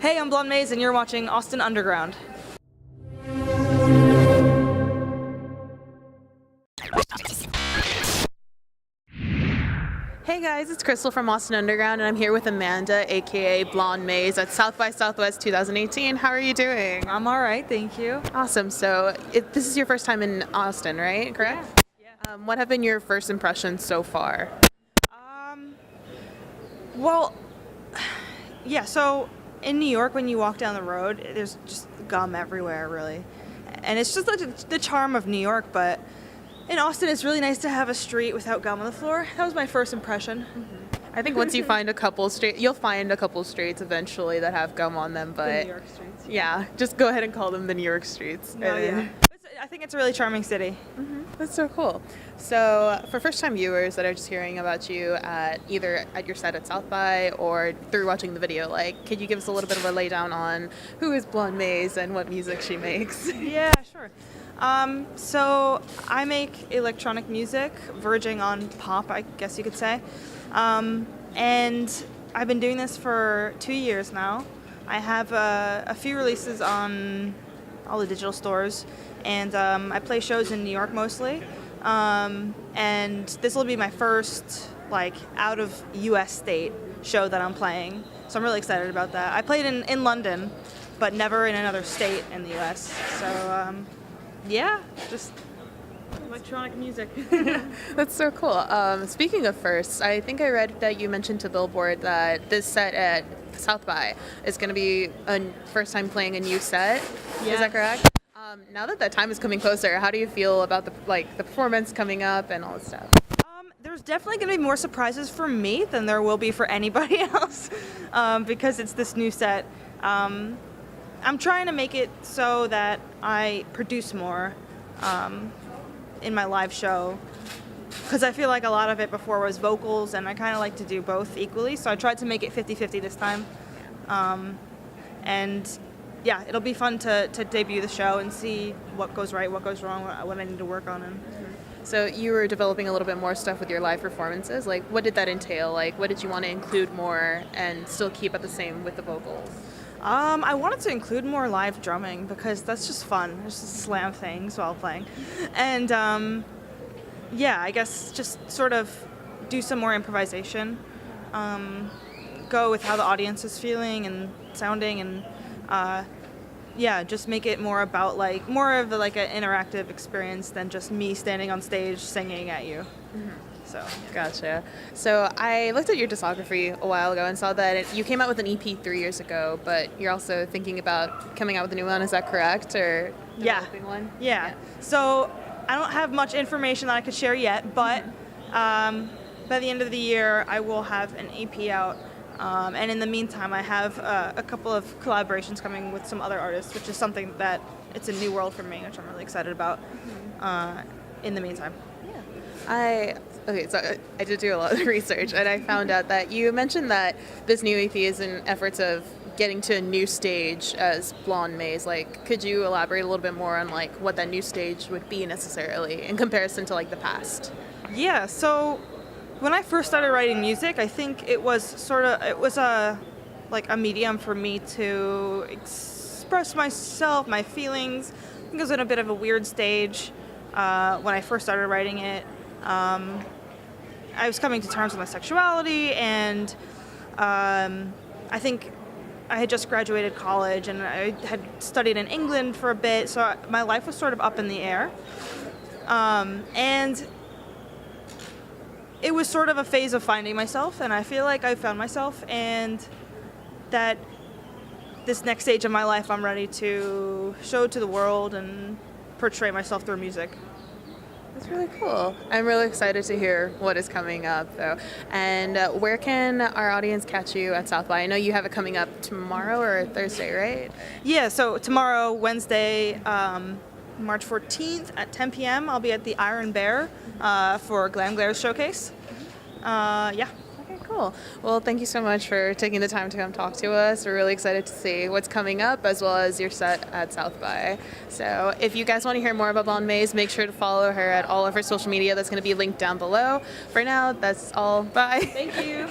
Hey, I'm Blonde Maze, and you're watching Austin Underground. Hey guys, it's Krystal from Austin Underground, and I'm here with Amanda, aka Blonde Maze, at South by Southwest 2018. How are you doing? I'm all right, thank you. Awesome. So this is your first time in Austin, right? Correct? Yeah. What have been your first impressions so far? Well, yeah, so in New York, when you walk down the road, there's just gum everywhere, really. And it's just like the charm of New York, but in Austin, it's really nice to have a street without gum on the floor. That was my first impression. I think once you find a couple streets, you'll find a couple streets eventually that have gum on them, but The New York streets. yeah, just go ahead and call them the New York streets. Oh, yeah. I think it's a really charming city. That's so cool. So for first-time viewers that are just hearing about you either at your set at South by or through watching the video, could you give us a little bit of a laydown on who is Blonde Maze and what music she makes? Yeah, sure. So I make electronic music, verging on pop, I guess you could say. And I've been doing this for 2 years now. I have a few releases on all the digital stores, and I play shows in New York mostly. And this will be my first out of US state show that I'm playing. So I'm really excited about that. I played in London, but never in another state in the US. So yeah, just electronic music. That's so cool. Speaking of firsts, I think I read that you mentioned to Billboard that this set at South by is going to be a first time playing a new set. Yeah. Is that correct? Now that time is coming closer, how do you feel about the performance coming up and all this stuff? There's definitely going to be more surprises for me than there will be for anybody else, because it's this new set. I'm trying to make it so that I produce more in my live show, because I feel like a lot of it before was vocals, and I kind of like to do both equally, so I tried to make it 50-50 this time. And yeah, it'll be fun to debut the show and see what goes right, what goes wrong, what I need to work on. So you were developing a little bit more stuff with your live performances. What did that entail? What did you want to include more and still keep at the same with the vocals? I wanted to include more live drumming because that's just fun. Just slam things while playing. And yeah, I guess just sort of do some more improvisation. Go with how the audience is feeling and sounding, and yeah, just make it more about more of an interactive experience than just me standing on stage singing at you. So Gotcha. So I looked at your discography a while ago and saw that you came out with an EP 3 years ago, but you're also thinking about coming out with a new one. Is that correct? Or developing one? Yeah. So I don't have much information that I could share yet, but by the end of the year, I will have an EP out. And in the meantime, I have a couple of collaborations coming with some other artists, which is something that it's a new world for me, which I'm really excited about in the meantime. So I did do a lot of research, and I found out that you mentioned that this new EP is in efforts of getting to a new stage as Blonde Maze. Could you elaborate a little bit more on what that new stage would be necessarily in comparison to the past? Yeah, so when I first started writing music, I think it was a medium for me to express myself, my feelings. I think it was in a bit of a weird stage when I first started writing it. I was coming to terms with my sexuality, and I think I had just graduated college, and I had studied in England for a bit, so my life was sort of up in the air. And it was sort of a phase of finding myself, and I feel like I found myself, and that this next stage of my life I'm ready to show to the world and portray myself through music. That's really cool. I'm really excited to hear what is coming up, though. And where can our audience catch you at South by? I know you have it coming up tomorrow or Thursday, right? Yeah, so tomorrow, Wednesday, March 14th at 10 p.m., I'll be at the Iron Bear for Glam Glare's showcase. Yeah. Okay, cool. Well, thank you so much for taking the time to come talk to us. We're really excited to see what's coming up, as well as your set at South by. So if you guys want to hear more about Blonde Maze, make sure to follow her at all of her social media. That's going to be linked down below. For now, that's all. Bye. Thank you.